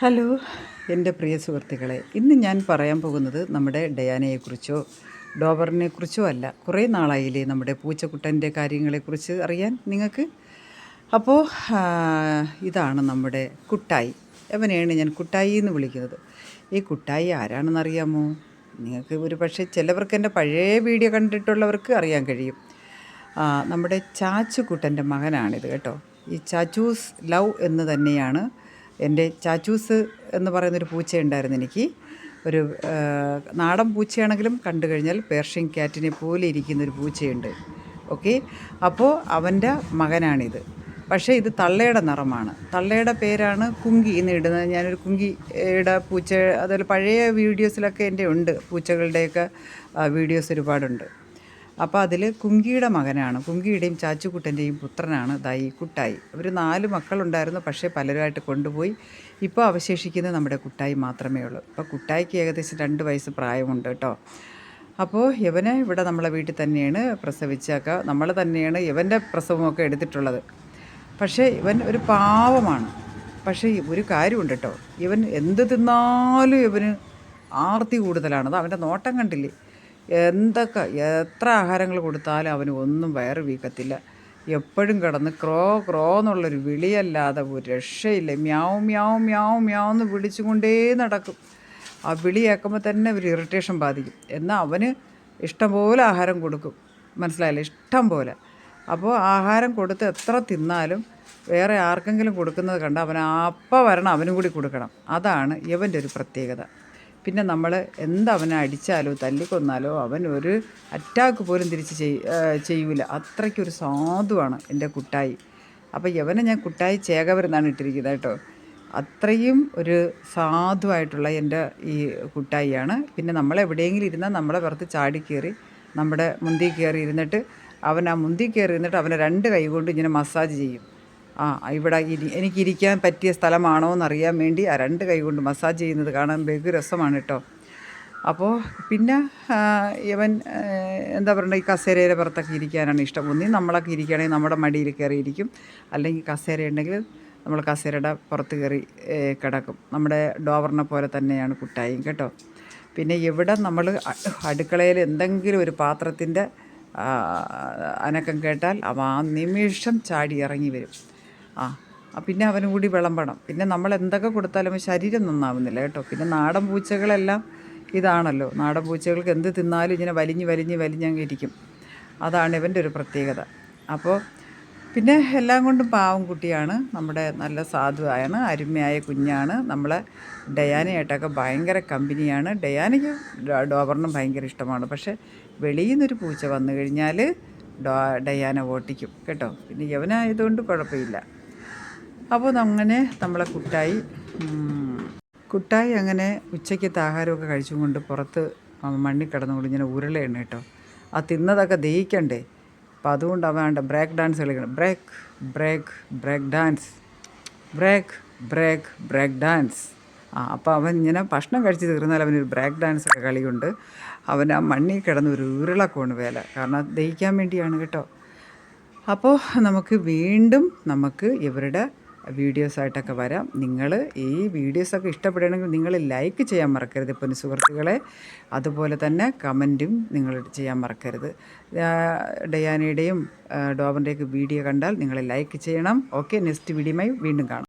Hello എൻ്റെ പ്രിയ സുഹൃത്തുക്കളെ, ഇന്ന് ഞാൻ പറയാൻ പോകുന്നത് നമ്മുടെ ഡയാനയെക്കുറിച്ചോ ഡോബറിനെക്കുറിച്ചോ അല്ല. കുറേ നാളായില്ലേ നമ്മുടെ പൂച്ചക്കുട്ടൻ്റെ കാര്യങ്ങളെക്കുറിച്ച് അറിയാൻ നിങ്ങൾക്ക്. അപ്പോൾ ഇതാണ് നമ്മുടെ കുട്ടായി. അവനെയാണ് ഞാൻ കുട്ടായി എന്ന് വിളിക്കുന്നത്. ഈ കുട്ടായി ആരാണെന്നറിയാമോ? നിങ്ങൾക്ക് ഒരു പക്ഷേ ചിലവർക്ക് എൻ്റെ പഴയ വീഡിയോ കണ്ടിട്ടുള്ളവർക്ക് അറിയാൻ കഴിയും. നമ്മുടെ ചാച്ചുക്കുട്ടൻ്റെ മകനാണിത് കേട്ടോ. ഈ ചാച്ചൂസ് ലവ് എന്ന് തന്നെയാണ്. എൻ്റെ ചാച്ചൂസ് എന്ന് പറയുന്നൊരു പൂച്ചയുണ്ടായിരുന്നു എനിക്ക്. ഒരു നാടൻ പൂച്ചയാണെങ്കിലും കണ്ടു കഴിഞ്ഞാൽ പേർഷ്യൻ ക്യാറ്റിനെ പോലെ ഇരിക്കുന്നൊരു പൂച്ചയുണ്ട്. ഓക്കെ, അപ്പോൾ അവൻ്റെ മകനാണിത്. പക്ഷേ ഇത് തള്ളയുടെ നിറമാണ്. തള്ളയുടെ പേരാണ് കുങ്കി എന്ന് ഇടുന്നത്. ഞാനൊരു കുങ്കിയുടെ പൂച്ച, അതുപോലെ പഴയ വീഡിയോസിലൊക്കെ എൻ്റെ ഉണ്ട്, പൂച്ചകളുടെയൊക്കെ വീഡിയോസ് ഒരുപാടുണ്ട്. അപ്പോൾ അതിൽ കുങ്കിയുടെ മകനാണ്, കുങ്കിയുടെയും ചാച്ചുക്കുട്ടൻ്റെയും പുത്രനാണ് ഈ കുട്ടായി. അവർ 4 മക്കളുണ്ടായിരുന്നു, പക്ഷേ പലരുമായിട്ട് കൊണ്ടുപോയി. ഇപ്പോൾ അവശേഷിക്കുന്നത് നമ്മുടെ കുട്ടായി മാത്രമേ ഉള്ളൂ. ഇപ്പോൾ കുട്ടായിക്ക് ഏകദേശം 2 വയസ്സ് പ്രായമുണ്ട് കേട്ടോ. അപ്പോൾ ഇവനെ ഇവിടെ നമ്മളെ വീട്ടിൽ തന്നെയാണ് പ്രസവിച്ചൊക്കെ, നമ്മൾ തന്നെയാണ് ഇവൻ്റെ പ്രസവമൊക്കെ എടുത്തിട്ടുള്ളത്. പക്ഷേ ഇവൻ ഒരു പാവമാണ്. പക്ഷേ ഒരു കാര്യമുണ്ട് കേട്ടോ, ഇവൻ എന്ത് തിന്നാലും ഇവന് ആർത്തി കൂടുതലാണ്. അത് അവൻ്റെ നോട്ടം കണ്ടില്ലേ. എത്ര ആഹാരങ്ങൾ കൊടുത്താലും അവന് ഒന്നും വയറ് വീക്കത്തില്ല. എപ്പോഴും കിടന്ന് ക്രോ ക്രോ എന്നുള്ളൊരു വിളിയല്ലാതെ ഒരു രക്ഷയില്ല. മ്യാവ് മ്യാവ് മ്യാവ് മ്യാവ് എന്ന് വിളിച്ചുകൊണ്ടേ നടക്കും. ആ വിളി കേൾക്കുമ്പോൾ തന്നെ ഒരു ഇറിറ്റേഷൻ ബാധിക്കും. എന്നാൽ അവന് ഇഷ്ടംപോലെ ആഹാരം കൊടുക്കും, മനസ്സിലായില്ലേ, ഇഷ്ടം പോലെ. അപ്പോൾ ആഹാരം കൊടുത്ത് എത്ര തിന്നാലും വേറെ ആർക്കെങ്കിലും കൊടുക്കുന്നത് കണ്ട് അവൻ അപ്പം വരണം, അവനും കൂടി കൊടുക്കണം. അതാണ് ഇവൻ്റെ ഒരു പ്രത്യേകത. പിന്നെ നമ്മൾ അവനെ അടിച്ചാലോ തല്ലിക്കൊന്നാലോ അവൻ ഒരു അറ്റാക്ക് പോലും തിരിച്ച് ചെയ്യൂല. അത്രയ്ക്കൊരു സാധുവാണ് എൻ്റെ കുട്ടായി. അപ്പോൾ ഇവനെ ഞാൻ കുട്ടായി ചേകവരെന്നാണ് ഇട്ടിരിക്കുന്നത് കേട്ടോ. അത്രയും ഒരു സാധുവായിട്ടുള്ള എൻ്റെ ഈ കുട്ടായിയാണ്. പിന്നെ നമ്മളെവിടെയെങ്കിലും ഇരുന്നാൽ നമ്മളെ പുറത്ത് ചാടിക്കയറി നമ്മുടെ മുന്തി കയറി ഇരുന്നിട്ട് അവൻ ആ മുന്തി കയറി ഇരുന്നിട്ട് അവനെ 2 കൈ കൊണ്ട് ഇങ്ങനെ മസാജ് ചെയ്യും. ഇവിടെ എനിക്കിരിക്കാൻ പറ്റിയ സ്ഥലമാണോ എന്നറിയാൻ വേണ്ടി ആ 2 കൈ കൊണ്ട് മസാജ് ചെയ്യുന്നത് കാണാൻ ബഹു രസമാണ് കേട്ടോ. അപ്പോൾ പിന്നെ ഇവൻ എന്താ പറയുക, ഈ കസേരയുടെ പുറത്തൊക്കെ ഇരിക്കാനാണ് ഇഷ്ടം. ഒന്നി നമ്മളൊക്കെ ഇരിക്കുകയാണെങ്കിൽ നമ്മുടെ മടിയിൽ കയറിയിരിക്കും, അല്ലെങ്കിൽ കസേര ഉണ്ടെങ്കിൽ നമ്മൾ കസേരയുടെ പുറത്ത് കയറി കിടക്കും. നമ്മുടെ ഡോവറിനെ പോലെ തന്നെയാണ് കുട്ടായും കേട്ടോ. പിന്നെ ഇവിടെ നമ്മൾ അടുക്കളയിൽ എന്തെങ്കിലും ഒരു പാത്രത്തിൻ്റെ അനക്കം കേട്ടാൽ അവ ആ നിമിഷം ചാടി ഇറങ്ങി വരും. പിന്നെ അവനും കൂടി വിളമ്പണം. പിന്നെ നമ്മൾ എന്തൊക്കെ കൊടുത്താലും ശരീരം നന്നാവുന്നില്ല കേട്ടോ. പിന്നെ നാടൻ പൂച്ചകളെല്ലാം ഇതാണല്ലോ, നാടൻ പൂച്ചകൾക്ക് എന്ത് തിന്നാലും ഇങ്ങനെ വലിഞ്ഞങ്ങ് ഇരിക്കും. അതാണ് ഇവൻ്റെ ഒരു പ്രത്യേകത. അപ്പോൾ പിന്നെ എല്ലാം കൊണ്ടും പാവം കുട്ടിയാണ്, നമ്മുടെ നല്ല സാധുവായാണ്, അരുമയായ കുഞ്ഞാണ്. നമ്മളെ ഡയാനയായിട്ടൊക്കെ ഭയങ്കര കമ്പനിയാണ്. ഡയാനയ്ക്ക് ഡോബറിനും ഭയങ്കര ഇഷ്ടമാണ്. പക്ഷേ വെളിയിൽ നിന്നൊരു പൂച്ച വന്നു കഴിഞ്ഞാൽ ഡയാന ഓട്ടിക്കും കേട്ടോ. പിന്നെ യവനായതുകൊണ്ട് കുഴപ്പമില്ല. അപ്പോൾ അങ്ങനെ നമ്മളെ കുട്ടായി അങ്ങനെ ഉച്ചയ്ക്കത്തെ ആഹാരമൊക്കെ കഴിച്ചും കൊണ്ട് പുറത്ത് മണ്ണിൽ കിടന്നുകൊണ്ട് ഇങ്ങനെ ഉരുളയാണ് കേട്ടോ. ആ തിന്നതൊക്കെ ദഹിക്കണ്ടേ. അപ്പോൾ അതുകൊണ്ട് അവൻ ബ്രേക്ക് ഡാൻസ് കളിക്കണം. Break break break dance, break break break dance. അപ്പോൾ അവൻ ഇങ്ങനെ ഭക്ഷണം കഴിച്ച് തീർന്നാൽ അവനൊരു ബ്രേക്ക് ഡാൻസൊക്കെ കളിയുണ്ട്. അവൻ ആ മണ്ണിൽ കിടന്ന് ഒരു ഉരുളക്കോണ് വേല, കാരണം ദഹിക്കാൻ വേണ്ടിയാണ് കേട്ടോ. അപ്പോൾ വീണ്ടും ഇവരുടെ വീഡിയോസായിട്ടൊക്കെ വരാം. നിങ്ങൾ ഈ വീഡിയോസൊക്കെ ഇഷ്ടപ്പെടുകയാണെങ്കിൽ നിങ്ങൾ ലൈക്ക് ചെയ്യാൻ മറക്കരുത് പൊന്നു സുഹൃത്തുക്കളെ. അതുപോലെ തന്നെ കമൻറ്റും നിങ്ങൾ ചെയ്യാൻ മറക്കരുത്. ഡയാനയുടെയും ഡോബറിൻ്റെയൊക്കെ വീഡിയോ കണ്ടാൽ നിങ്ങൾ ലൈക്ക് ചെയ്യണം. ഓക്കെ, നെക്സ്റ്റ് വീഡിയോയുമായി വീണ്ടും കാണാം.